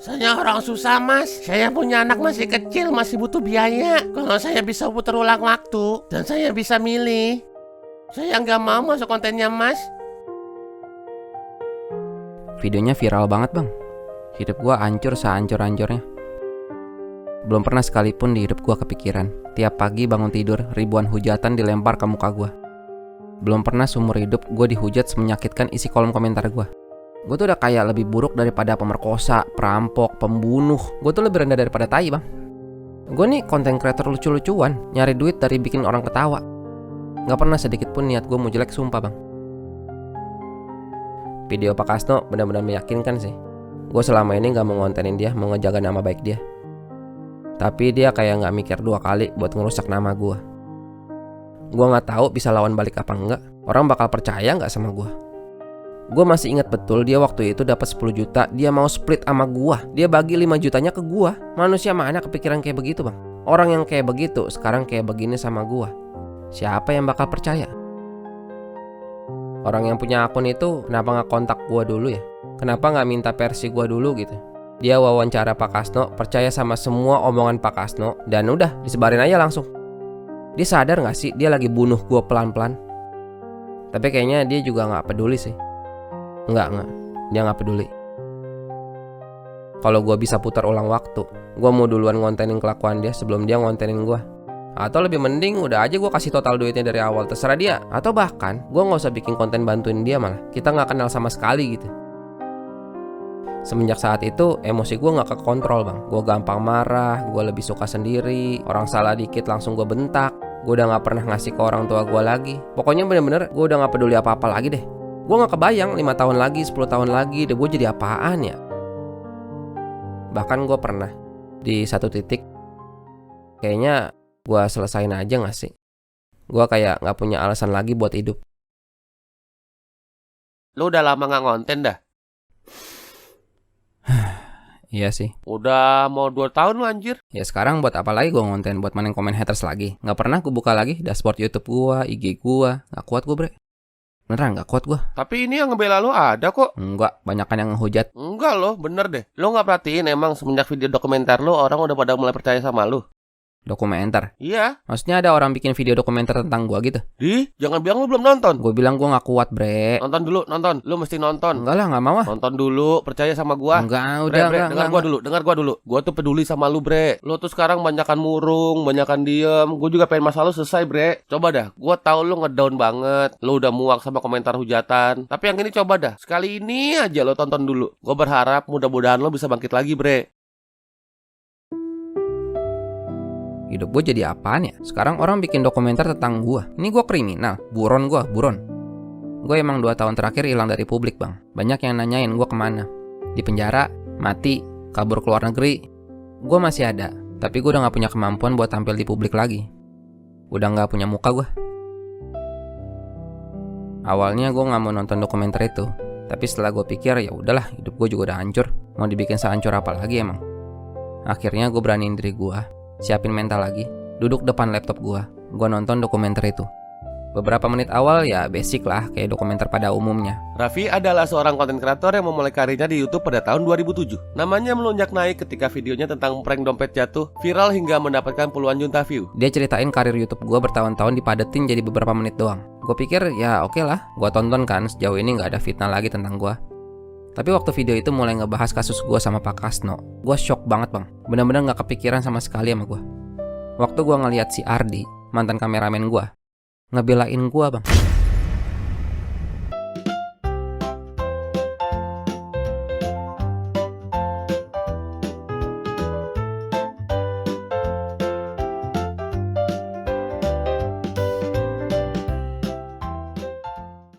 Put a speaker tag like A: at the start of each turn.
A: Saya orang susah, Mas. Saya punya anak masih kecil, masih butuh biaya. Kalau saya bisa putar ulang waktu dan saya bisa milih, saya nggak mau masuk kontennya, Mas.
B: Videonya viral banget bang. Hidup gua hancur sehancur-hancurnya. Belum pernah sekalipun di hidup gua kepikiran tiap pagi bangun tidur ribuan hujatan dilempar ke muka gua. Belum pernah seumur hidup gua dihujat semenyakitkan isi kolom komentar gua. Gue tuh udah kayak lebih buruk daripada pemerkosa, perampok, pembunuh. Gue tuh lebih rendah daripada tai bang. Gue nih konten creator lucu-lucuan, nyari duit dari bikin orang ketawa. Gak pernah sedikit pun niat gue mau jelek, sumpah bang. Video Pak Kasno benar-benar meyakinkan sih. Gue selama ini gak mau ngontenin dia, mau ngejaga nama baik dia. Tapi dia kayak gak mikir dua kali buat ngerusak nama gue. Gue gak tahu bisa lawan balik apa enggak. Orang bakal percaya gak sama gue. Gue masih ingat betul dia waktu itu dapat 10 juta, dia mau split sama gua. Dia bagi 5 jutanya ke gua. Manusia mana kepikiran kayak begitu, Bang? Orang yang kayak begitu sekarang kayak begini sama gua. Siapa yang bakal percaya? Orang yang punya akun itu kenapa gak kontak gua dulu ya? Kenapa gak minta versi gua dulu gitu? Dia wawancara Pak Kasno, percaya sama semua omongan Pak Kasno, dan udah disebarin aja langsung. Dia sadar gak sih dia lagi bunuh gua pelan-pelan? Tapi kayaknya dia juga gak peduli sih. Enggak, dia gak peduli. Kalau gue bisa putar ulang waktu, gue mau duluan ngontenin kelakuan dia sebelum dia ngontenin gue. Atau lebih mending udah aja gue kasih total duitnya dari awal, terserah dia. Atau bahkan gue gak usah bikin konten bantuin dia, malah kita gak kenal sama sekali gitu. Semenjak saat itu emosi gue gak kekontrol bang. Gue gampang marah, gue lebih suka sendiri. Orang salah dikit langsung gue bentak. Gue udah gak pernah ngasih ke orang tua gue lagi. Pokoknya bener-bener gue udah gak peduli apa-apa lagi deh. Gue gak kebayang 5 tahun lagi, 10 tahun lagi deh gue jadi apaan ya. Bahkan gue pernah di satu titik kayaknya gue selesain aja gak sih. Gue kayak gak punya alasan lagi buat hidup.
A: Lu udah lama gak ngonten dah?
B: Iya sih.
A: Udah mau 2 tahun lu anjir.
B: Ya sekarang buat apa lagi gue ngonten? Buat mainin komen haters lagi? Gak pernah gue buka lagi dashboard YouTube gue, IG gue. Gak kuat gue bre. Beneran gak kuat gue.
A: Tapi ini yang ngebela lu ada kok.
B: Enggak, banyakan yang ngehujat.
A: Enggak loh, bener deh. Lu gak perhatiin emang semenjak video dokumenter lu orang udah pada mulai percaya sama lu?
B: Dokumenter?
A: Iya.
B: Maksudnya ada orang bikin video dokumenter tentang gua gitu?
A: Jangan bilang lu belum nonton.
B: Gue bilang gua gak kuat bre.
A: Nonton dulu, nonton. Lu mesti nonton.
B: Enggak lah, gak mau ah.
A: Nonton dulu, percaya sama gua.
B: Enggak, udah
A: bre,
B: enggak.
A: Dengar gua dulu. Gua tuh peduli sama lu bre. Lu tuh sekarang banyakan murung, banyakan diem. Gua juga pengen masalah lu selesai bre. Coba dah, gua tahu lu ngedown banget. Lu udah muak sama komentar hujatan. Tapi yang ini coba dah, sekali ini aja lo tonton dulu. Gua berharap mudah-mudahan lo bisa bangkit lagi bre.
B: Hidup gue jadi apaan ya? Sekarang orang bikin dokumenter tentang gue. Ini gue kriminal, buron. Gue emang 2 tahun terakhir hilang dari publik bang. Banyak yang nanyain gue kemana. Di penjara, mati, kabur ke luar negeri. Gue masih ada, tapi gue udah gak punya kemampuan buat tampil di publik lagi. Udah gak punya muka gue. Awalnya gue gak mau nonton dokumenter itu, tapi setelah gue pikir ya udahlah, hidup gue juga udah hancur. Mau dibikin sehancur apa lagi emang? Akhirnya gue beraniin diri gue, siapin mental lagi, duduk depan laptop gue nonton dokumenter itu. Beberapa menit awal ya basic lah, kayak dokumenter pada umumnya.
A: Raffi adalah seorang konten kreator yang memulai karirnya di YouTube pada tahun 2007. Namanya melonjak naik ketika videonya tentang prank dompet jatuh viral hingga mendapatkan puluhan juta view.
B: Dia ceritain karir YouTube gue bertahun-tahun dipadetin jadi beberapa menit doang. Gue pikir ya oke lah, gue tonton kan, sejauh ini gak ada fitnah lagi tentang gue. Tapi waktu video itu mulai ngebahas kasus gue sama Pak Kasno, gue shock banget bang. Bener-bener gak kepikiran sama sekali sama gue. Waktu gue ngeliat si Ardi, mantan kameramen gue, ngebelain gue bang.